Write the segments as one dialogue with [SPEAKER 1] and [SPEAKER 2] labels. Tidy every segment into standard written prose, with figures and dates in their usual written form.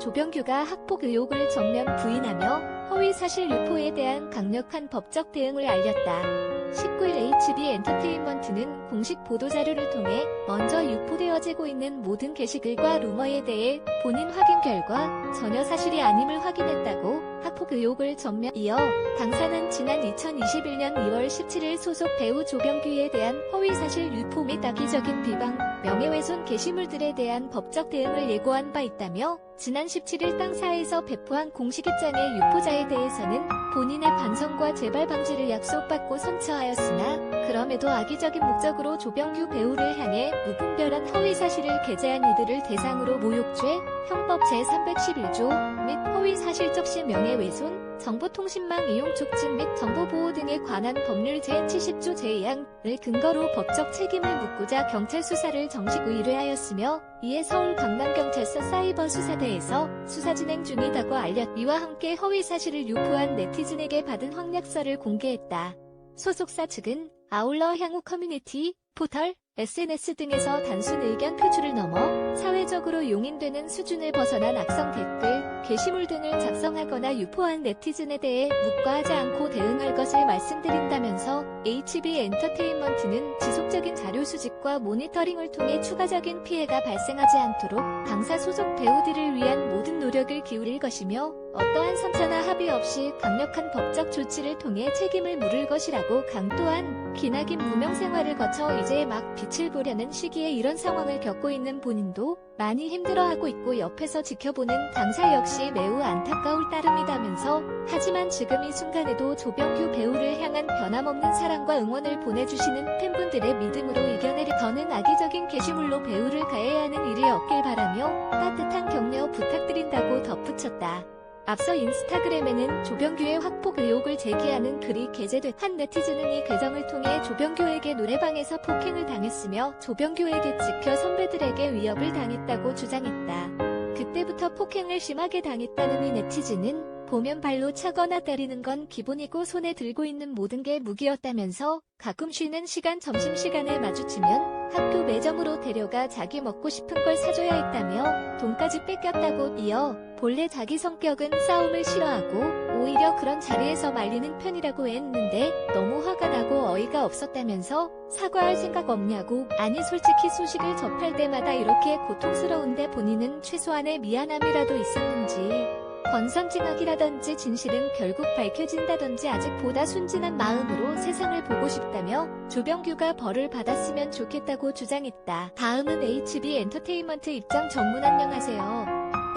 [SPEAKER 1] 조병규가 학폭 의혹을 전면 부인하며 허위사실 유포에 대한 강력한 법적 대응을 알렸다. 19일 HB엔터테인먼트는 공식 보도자료를 통해 먼저 유포되어지고 있는 모든 게시글과 루머에 대해 본인 확인 결과 전혀 사실이 아님을 확인했다고 학폭 의혹을 전면 이어 당사는 지난 2021년 2월 17일 소속 배우 조병규에 대한 허위사실 유포 및 악의적인 비방, 명예훼손 게시물들에 대한 법적 대응을 예고한 바 있다며 지난 17일 당사에서 배포한 공식 입장의 유포자에 대해서는 본인의 반성과 재발 방지를 약속받고 선처하였으나 그럼에도 악의적인 목적으로 조병규 배우를 향해 무분별한 허위사실을 게재한 이들을 대상으로 모욕죄, 형법 제311조 및 허위사실적 명예훼손, 정보통신망 이용 촉진 및 정보보호 등에 관한 법률 제70조 제2항을 근거로 법적 책임을 묻고자 경찰 수사를 정식 의뢰하였으며 이에 서울 강남경찰서 사이버수사대에서 수사 진행 중이다고 알렸. 이와 함께 허위사실을 유포한 네티즌에게 받은 확약서를 공개했다. 소속사 측은 아울러 향후 커뮤니티, 포털, SNS 등에서 단순 의견 표출을 넘어 사회적으로 용인되는 수준을 벗어난 악성 댓글, 게시물 등을 작성하거나 유포한 네티즌에 대해 묵과하지 않고 대응할 것을 말씀드린다면서 HB엔터테인먼트는 지속적인 자료 수집과 모니터링을 통해 추가적인 피해가 발생하지 않도록 당사 소속 배우들을 위한 모든 노력을 기울일 것이며 어떠한 선처나 합의 없이 강력한 법적 조치를 통해 책임을 물을 것이라고 또한 기나긴 무명 생활을 거쳐 이제 막 빛을 보려는 시기에 이런 상황을 겪고 있는 본인도 많이 힘들어하고 있고 옆에서 지켜보는 당사 역시 매우 안타까울 따름이다면서 하지만 지금 이 순간에도 조병규 배우를 향한 변함없는 사랑과 응원을 보내주시는 팬분들의 믿음으로 이겨내려 더는 악의적인 게시물로 배우를 가해야 하는 일이 없길 바라며 따뜻한 격려 부탁드린다고 덧붙였다. 앞서 인스타그램에는 조병규의 학폭 의혹을 제기하는 글이 게재돼 한 네티즌은 이 계정을 통해 조병규에게 노래방에서 폭행을 당했으며 조병규에게 찍혀 선배들에게 위협을 당했다고 주장했다. 그때부터 폭행을 심하게 당했다는 이 네티즌은 보면 발로 차거나 때리는 건 기본이고 손에 들고 있는 모든 게 무기였다면서 가끔 쉬는 시간 점심시간에 마주치면 학교 매점으로 데려가 자기 먹고 싶은 걸 사줘야 했다며 돈까지 뺏겼다고 이어 본래 자기 성격은 싸움을 싫어하고 오히려 그런 자리에서 말리는 편이라고 했는데 너무 화가 나고 어이가 없었다면서 사과할 생각 없냐고 아니 솔직히 소식을 접할 때마다 이렇게 고통스러운데 본인은 최소한의 미안함이라도 있었는지 권선징악이라든지 진실은 결국 밝혀진다든지 아직 보다 순진한 마음으로 세상을 보고 싶다며 조병규가 벌을 받았으면 좋겠다고 주장했다. 다음은 HB엔터테인먼트 입장 전문. 안녕하세요.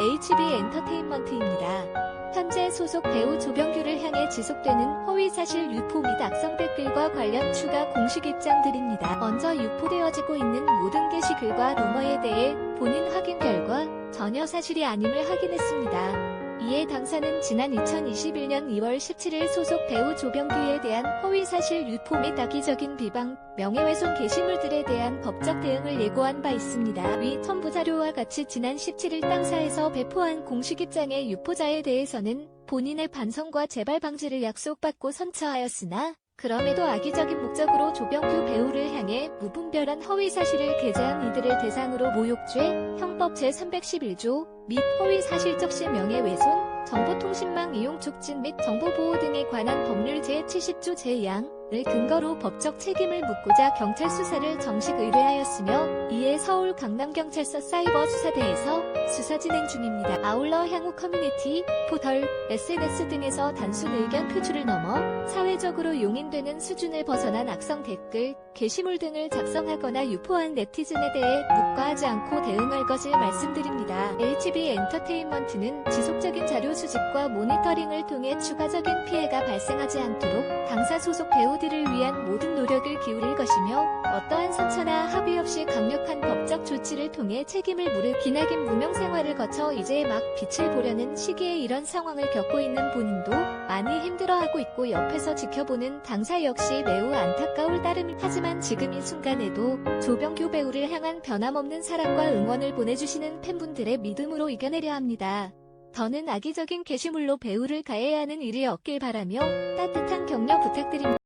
[SPEAKER 1] HB엔터테인먼트입니다. 현재 소속 배우 조병규를 향해 지속되는 허위사실 유포 및 악성 댓글과 관련 추가 공식 입장 드립니다. 먼저 유포되어지고 있는 모든 게시글과 루머에 대해 본인 확인 결과 전혀 사실이 아님을 확인했습니다. 이에 당사는 지난 2021년 2월 17일 소속 배우 조병규에 대한 허위사실 유포 및 악의적인 비방, 명예훼손 게시물들에 대한 법적 대응을 예고한 바 있습니다. 위 첨부 자료와 같이 지난 17일 당사에서 배포한 공식 입장의 유포자에 대해서는 본인의 반성과 재발 방지를 약속받고 선처하였으나 그럼에도 악의적인 목적으로 조병규 배우를 향해 무분별한 허위사실을 게재한 이들을 대상으로 모욕죄, 형법 제311조 및 허위사실적 명예훼손, 정보통신망 이용 촉진 및 정보보호 등에 관한 법률 제70조 제2항을 근거로 법적 책임을 묻고자 경찰 수사를 정식 의뢰하였으며 이에 서울 강남경찰서 사이버수사대에서 수사 진행 중입니다. 아울러 향후 커뮤니티, 포털, SNS 등에서 단순 의견 표출을 넘어 사회적으로 용인되는 수준을 벗어난 악성 댓글, 게시물 등을 작성하거나 유포한 네티즌에 대해 묵과하지 않고 대응할 것을 말씀드립니다. HB엔터테인먼트는 지속적인 자료 수집과 모니터링을 통해 추가적인 피해가 발생하지 않도록 당사 소속 배우들을 위한 모든 노력을 기울일 것이며 어떠한 선처나 합의 없이 강력한 법적 조치를 통해 책임을 물을 기나긴 무명 생활을 거쳐 이제 막 빛을 보려는 시기에 이런 상황을 겪고 있는 본인도 많이 힘들어하고 있고 옆에서 지켜보는 당사 역시 매우 안타까울 따름이 하지만 지금 이 순간에도 조병규 배우를 향한 변함없는 사랑과 응원을 보내주시는 팬분들의 믿음으로 이겨내려 합니다. 더는 악의적인 게시물로 배우를 가해야 하는 일이 없길 바라며 따뜻한 격려 부탁드립니다.